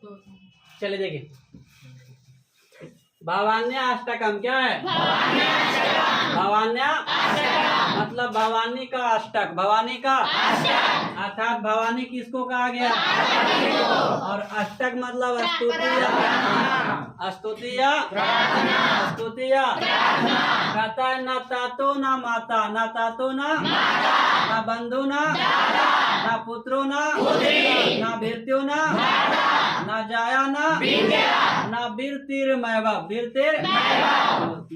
चले देखिए, भवान्या अष्टकम क्या है? भवान्या मतलब भवानी का अष्टक, भवानी का अर्थात भवानी किसको कहा गया? और अष्टक मतलब स्तुतिया कहता है न तातो न माता, न तातो न बंधु न पुत्रो न भीर्त्यो न जाया न वीर्तिर्मैव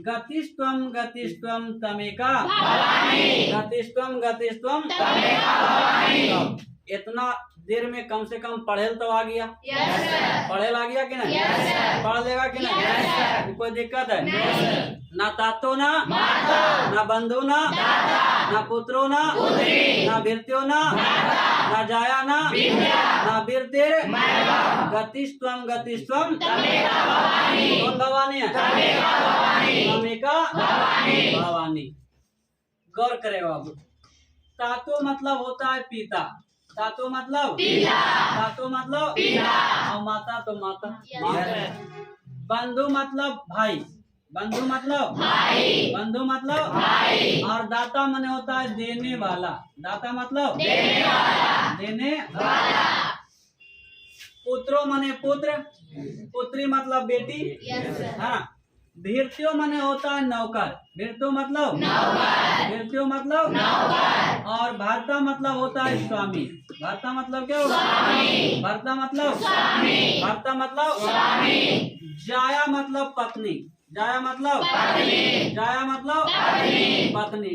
गतिस्त्वं तमेका इतना देर में कम से कम पढ़ेल तो आ गया। पढ़ेल आ गया कि नहीं? पढ़ लेगा कि नहीं? कोई दिक्कत है? ना तातो ना बंधु ना पुत्रो ना भीर्त्यो ना जाया ना वीर्ते गतिस्त्वं कौन भवानी है? तमेका भवानी। गौर करेगा बाबू, तातो मतलब होता है पिता, तातो मतलब और माता तो माता। बंधु मतलब भाई, बंधु मतलब और दाता मने होता है देने वाला, दाता मतलब देने वाला। पुत्रो मने पुत्र, पुत्री मतलब बेटी। हाँ, भीर्त्यो मने होता है नौकर, भीर्त्यो मतलब और भर्ता मतलब होता है स्वामी। भर्ता मतलब क्या होगा? भर्ता मतलब जाया मतलब पत्नी, जाया मतलब पत्नी,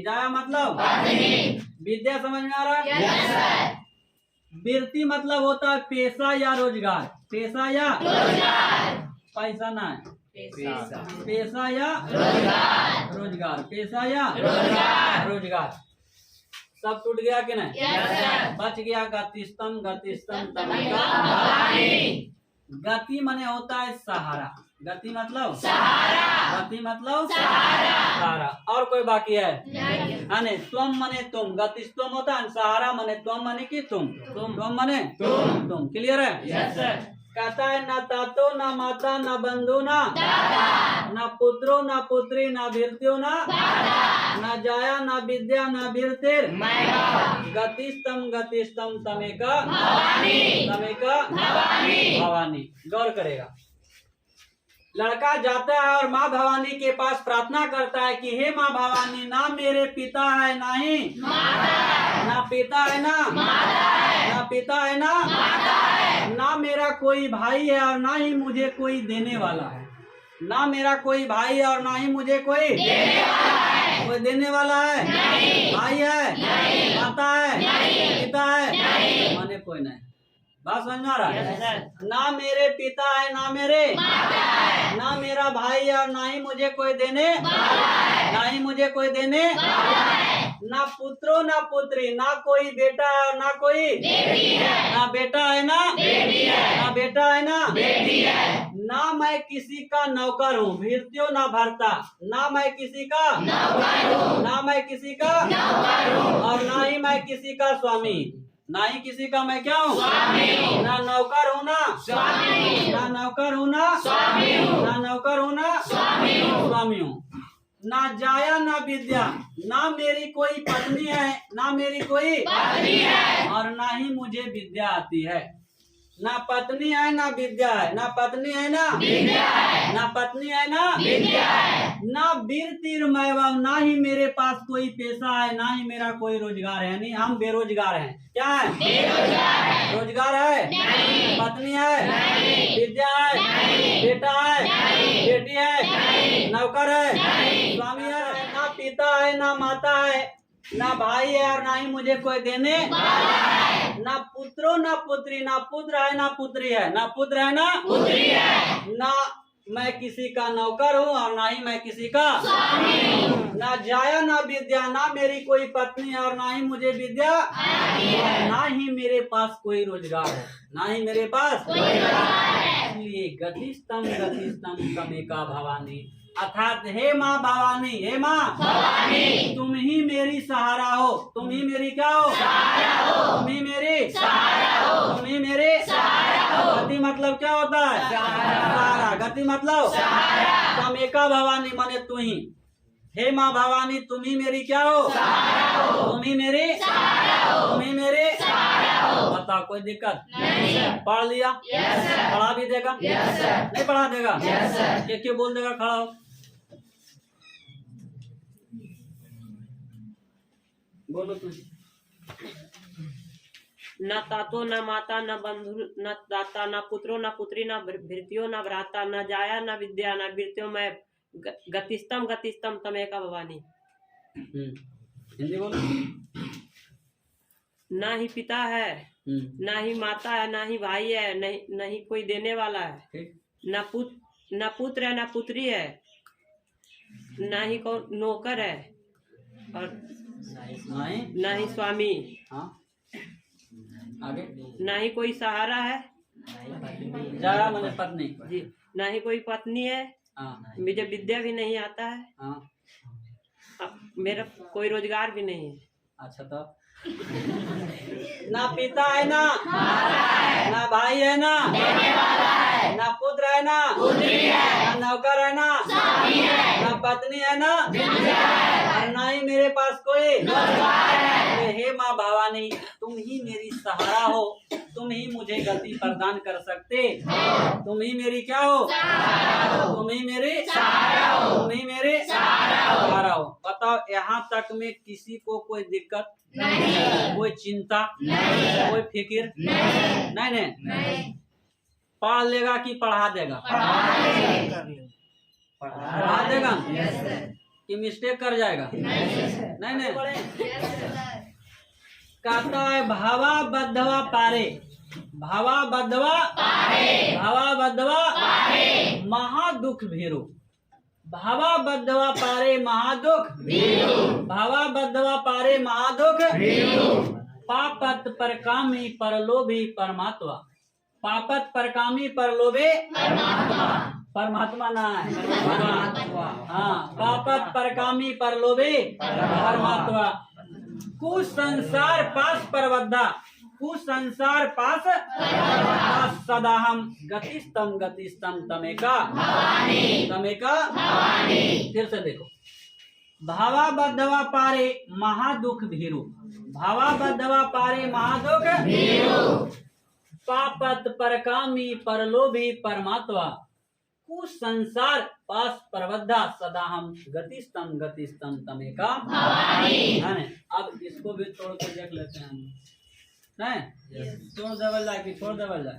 जाया मतलब विद्या। समझ में आ रहा है? वृत्ति मतलब होता है पेशा या रोजगार, पेशा या पैसा ना है, पेशा या रोजगार, पेशा या रोजगार। सब टूट गया कि नहीं? बच गया गतिस्तम तमेका। गति मने होता है सहारा, गति मतलब सहारा। और कोई बाकी है? नहीं। त्वम मने तुम, गतिस्तम होता है सहारा मने त्वम मने की तुम मने तुम। क्लियर है? Yes sir. कहता है न तातो न माता न बंधु न पुत्रो न पुत्री न भीर्त्यो न जाया न विद्या न वीर्तिर गतिस्तम तमेका भवानी। गौर करेगा, लड़का जाता है और माँ भवानी के पास प्रार्थना करता है कि हे माँ भवानी, ना मेरे पिता है ना ही ना पिता है ना पिता है ना मेरा कोई भाई है और ना ही मुझे कोई देने वाला है। ना मेरा कोई भाई है और ना ही मुझे कोई देने वाला है। भाई है, माता है, पिता है, माने कोई नहीं। बात समझ में आ रहा है? ना मेरे पिता है ना मेरा भाई है और ना ही मुझे कोई देने ना पुत्रो ना पुत्री, ना कोई बेटा है और ना कोई ना बेटा है ना बेटा है ना मैं किसी का नौकर हूँ, भीर्त्यो ना भरता, ना मैं किसी का और ना ही मैं किसी का स्वामी, ना ही किसी का मैं क्या हूँ? ना नौकर हूँ ना स्वामी हूँ। ना जाया ना विद्या, ना मेरी कोई पत्नी है और ना ही मुझे विद्या आती है। ना पत्नी है ना विद्या है, ना वीर्तिर्मैव, ना ही मेरे पास कोई पेशा है, ना ही मेरा कोई रोजगार है। यानी हम बेरोजगार हैं। क्या है? रोजगार है, पत्नी है, विद्या है, बेटा है, बेटी है, नौकर है, स्वामी है, ना पिता है ना माता है, ना भाई है और ना ही मुझे कोई देने, ना पुत्रो ना पुत्री, ना पुत्र है ना पुत्री है, ना मैं किसी का नौकर हूँ और ना ही मैं किसी का ना जाया ना विद्या, ना मेरी कोई पत्नी है और ना ही मुझे विद्या, ना ही मेरे पास कोई रोजगार है, इसलिए गतिस्तम तमेका भवानी, अर्थात हे माँ भवानी, हे माँ भवानी, तुम ही मेरी सहारा हो, तुम ही मेरी क्या हो, सहारा हो, तुम ही मेरी सहारा हो, तुम ही मेरे सहारा हो। गति मतलब क्या होता है, सहारा। गति मतलब सहारा। तमेका भवानी माने तू ही। हे माँ भवानी, तुम ही मेरी क्या हो, सहारा हो, तुम ही मेरे सहारा हो, तुम ही मेरे सहारा हो। बताओ कोई दिक्कत नहीं? पढ़ लिया? Yes sir. पढ़ा भी देगा? Yes sir. नहीं पढ़ा देगा? Yes sir. क्यों बोल देगा? खड़ा हो, बोलो तुम। न तातो न माता न बंधु न दाता न पुत्रो न पुत्री न भृत्यो न भ्राता न जाया न विद्या न वृत्यो मैं गतिस्तम गतिस्तम तमेका भवानी। हिंदी बोलो। ना ही पिता है, ना ही माता है, ना ही भाई है, न ही कोई देने वाला है, न पुत्र है, न पुत्री है, ना ही कौन नौकर है, और ना ही स्वामी। हाँ आगे। ना ही कोई सहारा है, जाया मैंने पत्नी जी, ना ही कोई पत्नी है। हाँ। मुझे विद्या भी नहीं आता है। हाँ। मेरा कोई रोजगार भी नहीं है। अच्छा तो ना पिता है ना ना भाई है ना ना पुत्र है ना नौकर है ना पत्नी है ना और ना ही मेरे पास कोई है। हे माँ भवानी, तुम ही मेरी सहारा हो, तुम ही मुझे गति प्रदान कर सकते, तुम ही मेरी क्या हो, तुम ही मेरे सहारा हो, तुम ही मेरे सहारा हो। बताओ यहाँ तक में किसी को कोई दिक्कत नहीं, कोई चिंता नहीं, कोई फिक्र नहीं। पढ़ लेगा कि पढ़ा देगा? पढ़ा देगा कि मिस्टेक कर जाएगा? नहीं। कहता है भावा बद्धवा पारे, भावा बद्धवा पारे महादुख भीरु, भावा बद्धवा पारे महादुख भीरु, भावा बद्धवा पारे महादुख भीरु, पापत परकामी परलोभी परमात्मा, पापत परकामी परलोभे परमात्मा ना है, हाँ पापत परकामी परलोभे परमात्मा, कुसंसार पास परवद्धा, कुसंसार पास सदा हम गतिस्तम गतिस्तम तमेका फिर से देखो। भावा बद्धवा पारे महादुख भीरु, भावा बद्धवा पारे महादुख भीरु, पापत परकामी परलोभी परमात्मा, कुसंसार पास परवद्धा सदा हम गतिस्तम गतिस्तम तमेका। अब इसको भी तोड़ के देख लेते हैं हम, नहीं छोड़ देवल जाए कि छोड़ देवल जाए?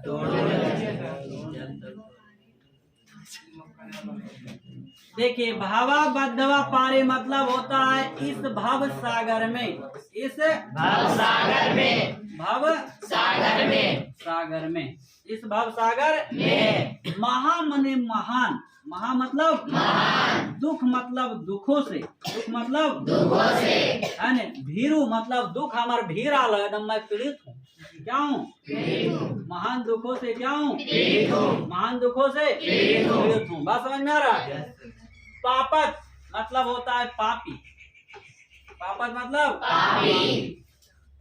देखिए भावा बद्धवा पारे मतलब होता है इस भव सागर में, इस भव सागर में इस भव सागर में महा मने महान, महा मतलब दुख मतलब दुखों से, दुख मतलब दुखों से है न, भीरु मतलब दुख हमार भीड़ आल एकदम मैं पीड़ित हूँ, क्या हूँ महान दुखों से, क्या हूँ महान दुखों से पीड़ित हूँ। बात समझ में आ रहा है? पापत मतलब होता है पापी, पापत मतलब पापी,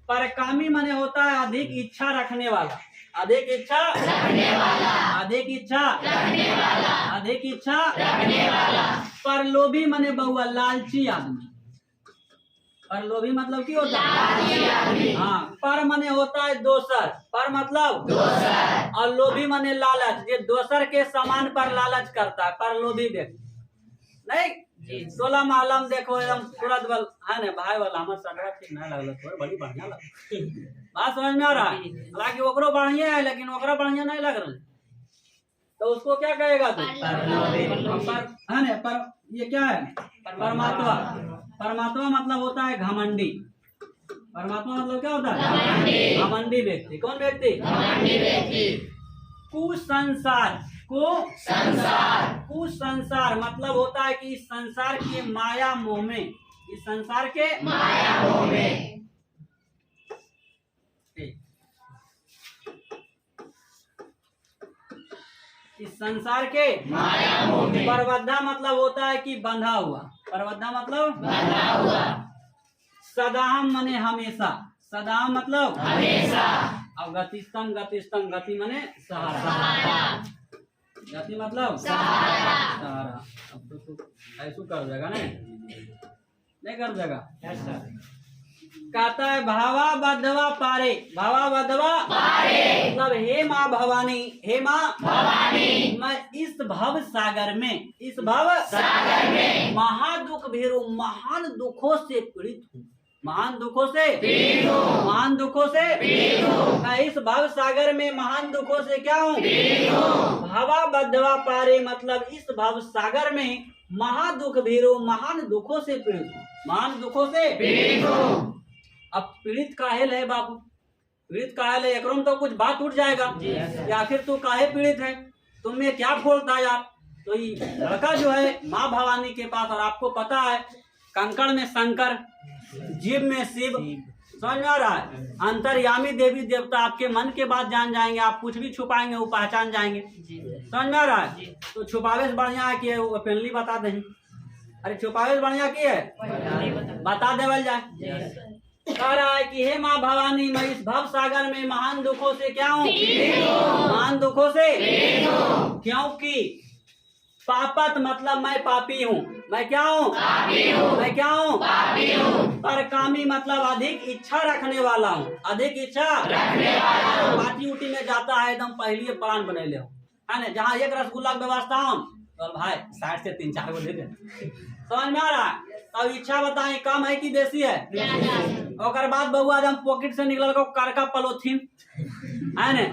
परकामी माने होता है अधिक इच्छा रखने वाला, अधिक इच्छा रखने वाला, अधिक इच्छा रखने वाला, अधिक इच्छा रखने वाला, परलोभी माने बहुआ लालची आदमी, परलोभी मतलब क्या होता है? हाँ पर माने होता है दोसर, पर मतलब दोसर, और लोभी माने लालच, जो दोसर के सामान पर लालच करता है परलोभी व्यक्ति। नहीं 16 महला में देखो एकदम तुरंत बल है ना भाई वाला हमारे सगरा ठीक नहीं लगल, थोड़ा बड़ी बढ़िया लग बात समझ में आ रहा है? हालांकि ओकरो बढ़िया है लेकिन ओकरा बढ़िया नहीं लग रहा, तो उसको क्या कहेगा तू? पर है ना, पर ये क्या है? परमात्मा। परमात्मा मतलब होता है घमंडी, परमात्मा मतलब क्या होता है? घमंडी व्यक्ति। कौन व्यक्ति? घमंडी व्यक्ति। कुसंसार, कुसंसार मतलब होता है कि इस संसार के माया मोह में, इस संसार के माया मोह में इस संसार के परबद्धा मतलब होता है कि बंधा हुआ। परबद्धा मतलब बंधा हुआ। सदाहम मने हमेशा। सदाहम मतलब हमेशा। और गतिस्तम गतिस्तम गति मने सहारा। गति मतलब सहारा। अब तो ऐसू कर देगा नहीं कर देगा। कहता है भावा बद्धवा पारे। भावा बद्धवा पारे मतलब हे माँ भवानी, हे माँ भवानी, मैं इस भव सागर में महादुख भेरू, महान दुखों से पीड़ित हूँ। महान दुखों से मैं इस भव सागर में महान दुखों से क्या हूँ? भावा बद्धवा पारे मतलब इस भव सागर में महादुख भेरू, महान दुखों से पीड़ित हूँ। महान दुखों से पीड़ित हूँ। अब पीड़ित काहेल है बाबू? पीड़ित काहेल है? एकरों तो कुछ बात उठ जाएगा कि आखिर तू काहे पीड़ित है, तुम्हें क्या खोलता यार? तो ये लड़का जो है माँ भवानी के पास, और आपको पता है कंकड़ में शंकर, जीव में शिव, समझ में आ रहा है? अंतर्यामी देवी देवता आपके मन के बात जान जाएंगे, आप कुछ भी छुपाएंगे वो पहचान जाएंगे। समझ में आ रहा है? तो छुपावे से बढ़िया है कि ओपनली बता दें। अरे छुपावे से बढ़िया की है बता देवल जाए। कह रहा है कि हे माँ भवानी, मैं इस भव सागर में महान दुखों से क्या हूँ? महान दुखों से क्योंकि पापत मतलब मैं पापी हूँ। मैं क्या हूँ? मैं क्या हूँ? पर कामी मतलब अधिक इच्छा रखने वाला हूँ। अधिक इच्छा रखने वाला हूँ। पार्टी उटी में जाता है एकदम पहली प्लान बने ले है ना, जहाँ एक रसगुल्ला की व्यवस्था हो तो भाई 60 से 3-4 को दे दे। समझ में आ रहा है? अब इच्छा बताएं कम है कि बेसी है? और बाद बउआ एकदम पॉकेट से निकल को करका पलोथीन है ना,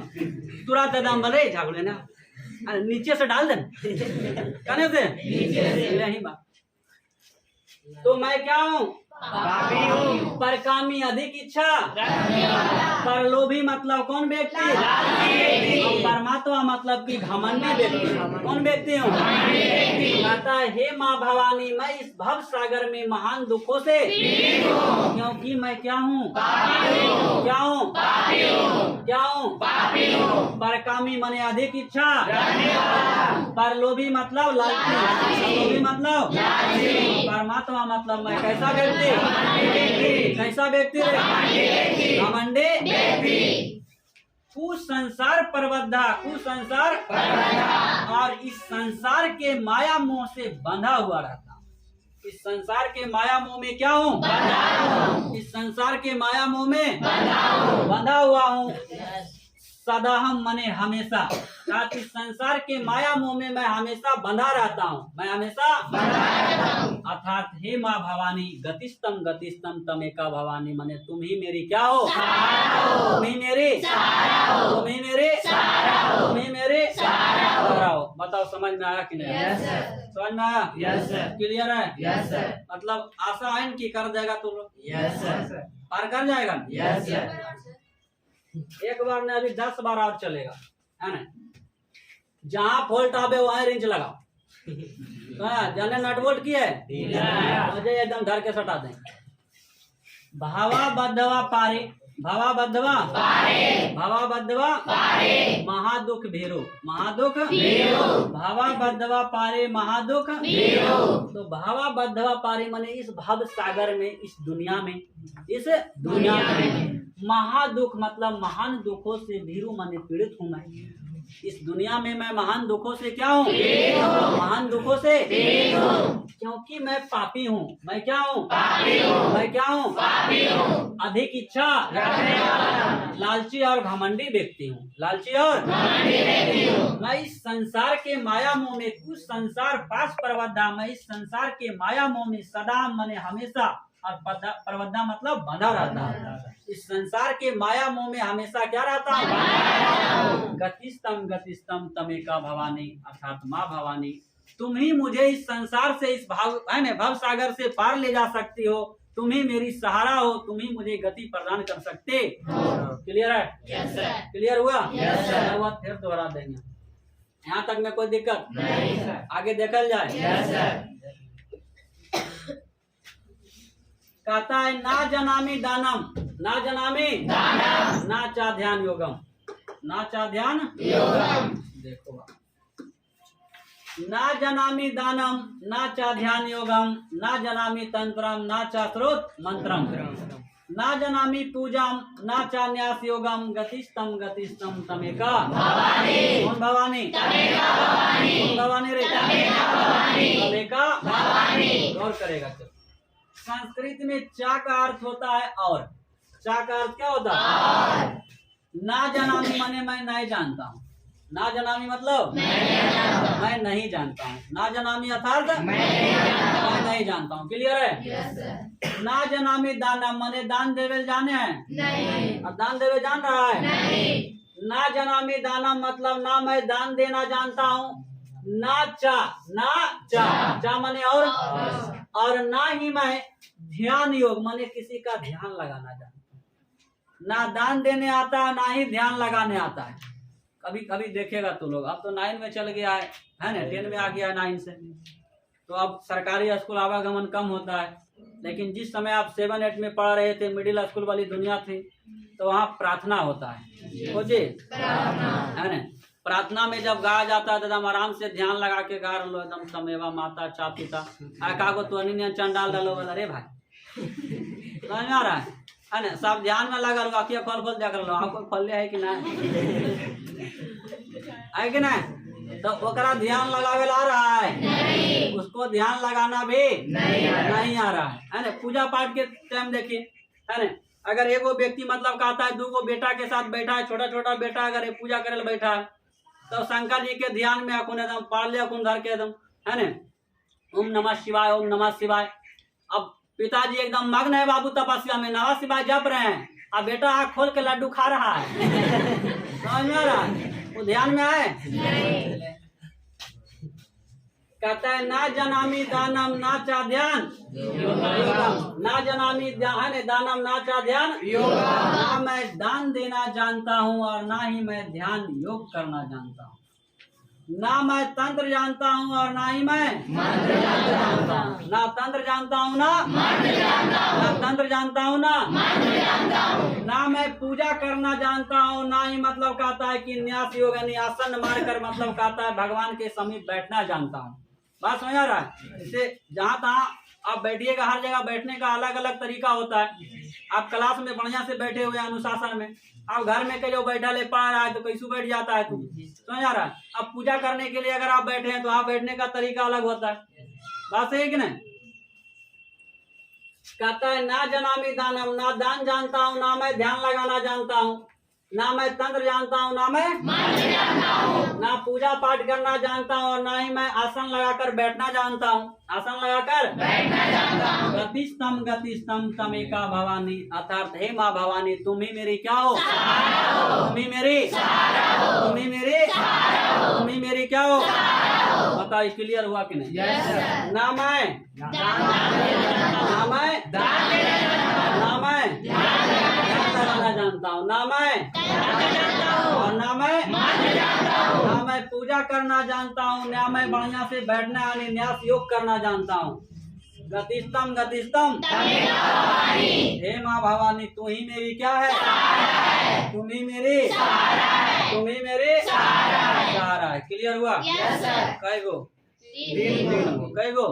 तुरंत एकदम बने झागड़े ना नीचे से डाल दे कहने से यही बात। तो मैं क्या हूँ? पर कामी अधिक इच्छा, पर लोभी मतलब कौन व्यक्ति? परमात्मा मतलब कि घमंडी व्यक्ति। कौन व्यक्ति हूँ? कहता है हे माँ भवानी, मैं इस भव सागर में महान दुखों से क्योंकि मैं क्या हूँ? क्या हूँ? क्या हूँ? पर कामी मने अधिक इच्छा, पर लोभी मतलब लालची, लोभी मतलब परमात्मा मतलब मैं कैसा व्यक्ति? कैसा व्यक्ति? घमंडे कुसंसार परबद्धा, कुसंसार और इस संसार के माया मोह से बंधा हुआ रहता। इस संसार के माया मोह में क्या हूँ? इस संसार के माया मोह में बंधा हुआ हूँ। सदा हम मने हमेशा, इस संसार के माया मोह में मैं हमेशा बंधा रहता हूँ। मैं हमेशा बंधा रहता हूँ। अर्थात हे माँ भवानी, गतिस्तम तमेका भवानी मने तुम ही मेरी क्या हो? तुम ही मेरे तुम ही मेरे तुम ही मेरे सहारा हो। बताओ समझ में आया कि नहीं? समझ में आया? क्लियर है? मतलब आशा है कि कर देगा तुम लोग? पार कर जाएगा? एक बार ने अभी 10 बार और चलेगा है ना। जहाँ फॉल्ट आवे वहाँ रिंच लगाओ। जाने नट बोल्ट की है मुझे एकदम धर के सटा दें। भावा बद्धवा पारे, भावा बद्धवा पारे महादुख भेरो, महादुख भावा बद्धवा पारे महादुख। तो भावा बद्धवा पारे माने इस भव सागर में, इस दुनिया में महादुख मतलब महान दुखों से भीरू माने पीड़ित हूँ मैं। इस दुनिया में मैं महान दुखों से क्या हूँ? महान दुखों से क्योंकि मैं पापी हूँ। मैं क्या हूँ? मैं क्या हूँ? अधिक इच्छा, लालची और घमंडी व्यक्ति हूँ। लालची और मैं इस संसार के माया मोह में, कुछ संसार पास परबद्धा, मैं इस संसार के माया मोह में सदा मने हमेशा, और परबद्धा मतलब बंधा रहता है। इस संसार के माया मोह में हमेशा क्या रहता है? गतिस्तम तमेका भवानी, अर्थात माँ भवानी तुम ही मुझे इस संसार से, इस भाव है ना भव सागर से पार ले जा सकती हो। तुम ही मेरी सहारा हो, तुम ही मुझे गति प्रदान कर सकते। क्लियर है? क्लियर हुआ? फिर दोहरा देंगे। यहाँ तक में कोई दिक्कत नहीं? आगे देखल जाए। कहता है ना जनामी दानम, ना जनामी ना चा ध्यान योगम, ना चा ध्यान योगम। देखो ना जनामि दानम ना चा ध्यान योगम ना जनामि तंत्रम ना चा स्रोत मंत्रम ना जनामि पूजाम ना चा न्यास योगम गतिस्तम तमेका भवानी। कौन भवानी? कौन भवानी रे? तमेका भवानी। गौर करेगा तो संस्कृत में चा का अर्थ होता है और। चा का अर्थ क्या होता है? ना जनामि माने मैं नहीं जानता हूँ। ना जनामि मतलब मैं नहीं जानता हूँ। ना जनामि अर्थात मैं नहीं जानता हूँ। क्लियर है? ना जनामि दानम माने दान देवे जाने हैं। अब दान देवे जान रहा है? ना जनामि दानम मतलब ना मैं दान देना जानता हूँ। ना चा माने और ना ही मैं ध्यान योग माने किसी का ध्यान लगाना जानता हूँ। ना दान देने आता है, ना ही ध्यान लगाने आता है। कभी कभी देखेगा तो लोग, अब तो 9 में चल गया है ना, 10 में आ गया है 9 से, तो अब सरकारी स्कूल आवागमन कम होता है। लेकिन जिस समय आप 7-8 में पढ़ रहे थे, मिडिल स्कूल वाली दुनिया थी, तो वहाँ प्रार्थना होता है। हो जी, है ना? प्रार्थना में जब गाया जाता है तो एकदम आराम से ध्यान लगा के गा लो, एकदम तमेवा माता चा पिता कागो तो अन्य चंडाल डालो। अरे भाई समझ में आ रहा है ना? सब ध्यान में लगा लो, आखिया खोल देख लो, आपको खोल है कि ना है कि नहीं? तो ओकरा ध्यान लगावे ला रहा है, उसको ध्यान लगाना भी नहीं आ रहा है ना? पूजा पाठ के टाइम देखिए, है ना? अगर एगो व्यक्ति मतलब कहता है 2 बेटा के साथ बैठा है, छोटा छोटा बेटा अगर पूजा करे बैठा है, तो शंकर जी के ध्यान में अकुन एकदम पाड़ ले, अकुन धर के एकदम, है ना? ओम नमः शिवाय, ओम नमः शिवाय। अब पिताजी एकदम मग्न है बाबू तपस्या में, नमः शिवाय जप रहे हैं, अब बेटा आँख खोल के लड्डू खा रहा है। समझ में आ रहा है? वो ध्यान में आए? कहता है ना जनामि दानम ना चा ध्यान योगम। ना जनामि दानम ना चा ध्यान योगम। ना मैं दान देना जानता हूँ और ना ही मैं ध्यान योग करना जानता हूँ। ना मैं तंत्र जानता हूँ और ना ही मैं मंत्र जानता हूँ। ना तंत्र जानता हूँ ना तंत्र जानता हूँ ना मैं पूजा करना जानता हूँ, ना ही मतलब कहता है कि न्यास योग यानी आसन मार कर मतलब कहता है भगवान के समीप बैठना जानता हूँ। बात समझ आ रहा है? इसे जहाँ तहाँ आप बैठिएगा, हर जगह बैठने का अलग अलग तरीका होता है। आप क्लास में बढ़िया से बैठे हुए अनुशासन में, आप घर में कहीं बैठा ले पढ़ रहा है तो कैसे बैठ जाता है, तू समझ आ रहा है? अब पूजा करने के लिए अगर आप बैठे हैं तो आप बैठने का तरीका अलग होता है। बात सही है कि नहीं? कहता है ना जनामि दानम, ना दान जानता हूँ, ना मैं ध्यान लगाना जानता हूँ, ना मैं तंत्र जानता हूँ, ना मैं मंत्र जानता हूँ, ना पूजा पाठ करना जानता हूँ और ना ही मैं आसन लगाकर बैठना जानता हूँ। आसन लगाकर बैठना जानता हूँ। गतिस्तम तमेका भवानी, अर्थात हे माँ भवानी तुम ही मेरी क्या हो? तुम ही मेरी तुम ही मेरी क्या हो? बताओ क्लियर हुआ कि नहीं? ना मैं जानता हूँ, ना मैं पूजा करना जानता हूँ, ना मैं बढ़िया से बैठना यानी न्यास योग करना जानता हूँ। गतिस्तम हे माँ भवानी तू ही मेरी क्या है? तुम ही मेरी सहारा है। क्लियर हुआ? कै गो? 3 गो।